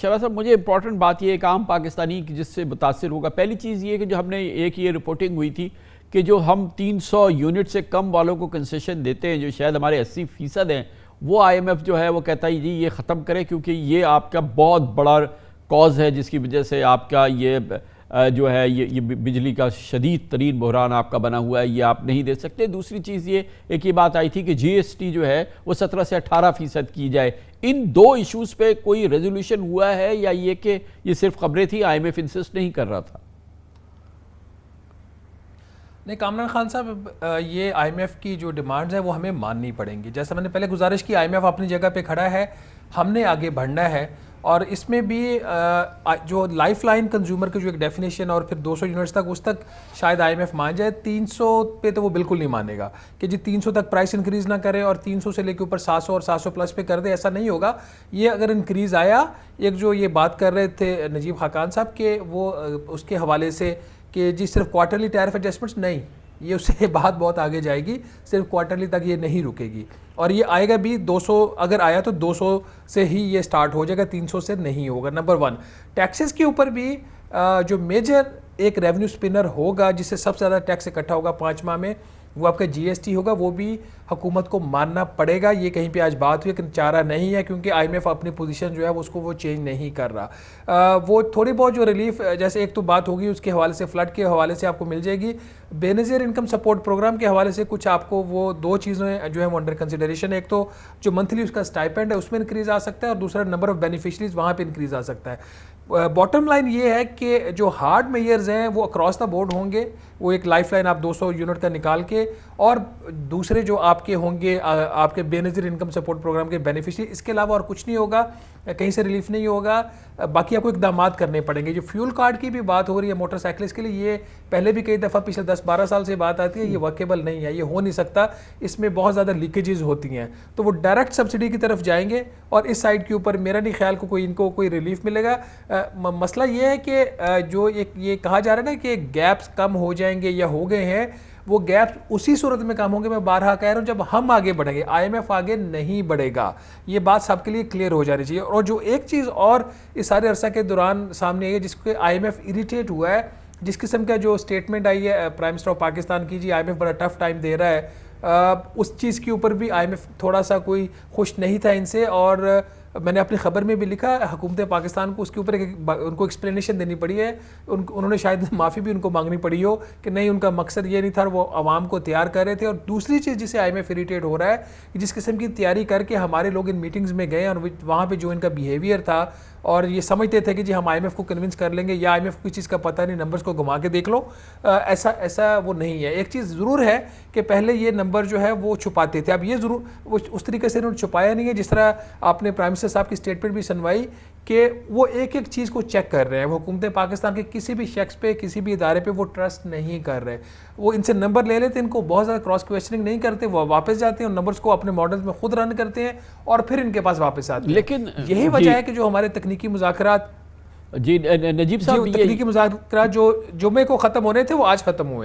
شہباز صاحب، مجھے امپورٹنٹ بات یہ ایک عام پاکستانی جس سے متاثر ہوگا، پہلی چیز یہ کہ جو ہم نے ایک یہ رپورٹنگ ہوئی تھی کہ جو ہم 300 یونٹ سے کم والوں کو کنسیشن دیتے ہیں جو شاید ہمارے 80% ہیں، وہ آئی ایم ایف جو ہے وہ کہتا ہے جی یہ ختم کرے کیونکہ یہ آپ کا بہت بڑا کاز ہے جس کی وجہ سے آپ کا یہ جو ہے یہ بجلی کا شدید ترین بحران آپ کا بنا ہوا ہے، یہ آپ نہیں دے سکتے۔ دوسری چیز یہ ایک یہ بات آئی تھی کہ جی ایس ٹی جو ہے وہ 17 سے 18% کی جائے۔ ان دو ایشوز پہ کوئی ریزولوشن ہوا ہے یا یہ کہ یہ صرف خبریں تھی، آئی ایم ایف انسسٹ نہیں کر رہا تھا؟ نہیں، کامران خان صاحب، یہ آئی ایم ایف کی جو ڈیمانڈز ہیں وہ ہمیں ماننی پڑیں گی۔ جیسا میں نے پہلے گزارش کی، آئی ایم ایف اپنی جگہ پہ کھڑا ہے، ہم نے آگے بڑھنا ہے، اور اس میں بھی جو لائف لائن کنزیومر کی جو ایک ڈیفینیشن اور پھر 200 یونٹس تک، اس تک شاید آئی ایم ایف مان جائے۔ 300 پہ تو وہ بالکل نہیں مانے گا کہ جی 300 تک پرائس انکریز نہ کرے اور 300 سے لے کے اوپر 700 اور 700 پلس پہ کر دے، ایسا نہیں ہوگا۔ یہ اگر انکریز آیا، ایک جو یہ بات کر رہے تھے نجیب خاقان صاحب کہ وہ اس کے حوالے سے کہ جی صرف کوارٹرلی ٹیرف ایڈجسٹمنٹس نہیں، یہ اس سے بات بہت آگے جائے گی، صرف کوارٹرلی تک یہ نہیں رکے گی، اور یہ آئے گا بھی 200، اگر آیا تو 200 سے ہی یہ سٹارٹ ہو جائے گا، 300 سے نہیں ہوگا۔ نمبر 1، ٹیکسز کے اوپر بھی جو میجر ایک ریونیو سپنر ہوگا جس سے سب سے زیادہ ٹیکس اکٹھا ہوگا 5 ماہ میں، وہ آپ کا جی ایس ٹی ہوگا، وہ بھی حکومت کو ماننا پڑے گا۔ یہ کہیں پہ آج بات ہوئی لیکن چارہ نہیں ہے، کیونکہ آئی ایم ایف اپنی پوزیشن جو ہے اس کو وہ چینج نہیں کر رہا۔ وہ تھوڑی بہت جو ریلیف، جیسے ایک تو بات ہوگی اس کے حوالے سے، فلڈ کے حوالے سے آپ کو مل جائے گی، بے نظیر انکم سپورٹ پروگرام کے حوالے سے کچھ آپ کو وہ 2 چیزیں جو ہیں وہ انڈر کنسیڈریشن ہے۔ ایک تو جو منتھلی اس کا اسٹائپینڈ ہے اس میں انکریز آ سکتا ہے، اور دوسرا نمبر آف بینیفیشریز وہاں پہ انکریز آ سکتا ہے۔ باٹم لائن یہ ہے کہ جو ہارڈ میئرز ہیں وہ اکراس دا بورڈ ہوں گے، وہ ایک لائف لائن آپ 200 یونٹ کا نکال کے، اور دوسرے جو آپ کے ہوں گے آپ کے بے نظیر انکم سپورٹ پروگرام کے بینیفیشری، اس کے علاوہ اور کچھ نہیں ہوگا، کہیں سے ریلیف نہیں ہوگا۔ باقی آپ کو اقدامات کرنے پڑیں گے۔ جو فیول کارڈ کی بھی بات ہو رہی ہے موٹر سائیکلس کے لیے، یہ پہلے بھی کئی دفعہ پچھلے 10-12 سال سے بات آتی ہے، یہ ورکیبل نہیں ہے، یہ ہو نہیں سکتا، اس میں بہت زیادہ لیکیجز ہوتی ہیں، تو وہ ڈائریکٹ سبسڈی کی طرف جائیں گے، اور اس سائڈ کے اوپر میرا نہیں خیال کو ان کو کوئی ریلیف ملے گا۔ مسئلہ یہ ہے کہ جو یہ کہا جا رہا ہے نا کہ گیپس کم ہو جائیں گے یا ہو گئے ہیں، وہ گیپس اسی صورت میں کم ہوں گے، میں بارہا کہہ رہا ہوں، جب ہم آگے بڑھیں گے، آئی ایم ایف آگے نہیں بڑھے گا۔ یہ بات سب کے لیے کلیئر ہو جانی چاہیے۔ اور جو ایک چیز اور اس سارے عرصہ کے دوران سامنے آئی ہے، جس کو آئی ایم ایف اریٹیٹ ہوا ہے، جس قسم کا جو اسٹیٹمنٹ آئی ہے پرائم منسٹر آف پاکستان کی، جی آئی ایم ایف بڑا ٹف ٹائم دے رہا ہے، اس چیز کے اوپر بھی آئی ایم ایف تھوڑا سا کوئی خوش نہیں تھا ان سے، اور میں نے اپنی خبر میں بھی لکھا، حکومت پاکستان کو اس کے اوپر ان کو ایکسپلینیشن دینی پڑی ہے، انہوں نے شاید معافی بھی ان کو مانگنی پڑی ہو کہ نہیں، ان کا مقصد یہ نہیں تھا، وہ عوام کو تیار کر رہے تھے۔ اور دوسری چیز جسے آئی ایم ایف اریٹیٹ ہو رہا ہے، جس قسم کی تیاری کر کے ہمارے لوگ ان میٹنگز میں گئے، اور وہاں پہ جو ان کا بیہیویئر تھا، اور یہ سمجھتے تھے کہ جی ہم آئی ایم ایف کو کنونس کر لیں گے، یا آئی ایم ایف کو چیز کا پتہ نہیں، نمبرز کو گھما کے دیکھ لو، ایسا وہ نہیں ہے۔ ایک چیز ضرور ہے کہ پہلے یہ نمبر جو ہے وہ چھپاتے تھے، اب یہ ضرور وہ اس طریقے سے انہوں نے چھپایا نہیں ہے، جس طرح آپ نے پرائم منسٹر صاحب کی اسٹیٹمنٹ بھی سنوائی کہ وہ ایک ایک چیز کو چیک کر رہے ہیں، وہ حکومت پاکستان کے کسی بھی شخص پہ، کسی بھی ادارے پہ وہ ٹرسٹ نہیں کر رہے، وہ ان سے نمبر لے لیتے، ان کو بہت زیادہ کراس کویسچننگ نہیں کرتے، وہ واپس جاتے ہیں اور نمبرز کو اپنے ماڈلز میں خود رن کرتے ہیں، اور پھر ان کے پاس واپس آتے ہیں۔ لیکن یہی وجہ ہے کہ جو ہمارے تکنیکی مذاکرات، جی نجیب صاحب، تکنیکی مذاکرات جو جمعے کو ختم ہونے تھے وہ آج ختم ہوئے ہیں۔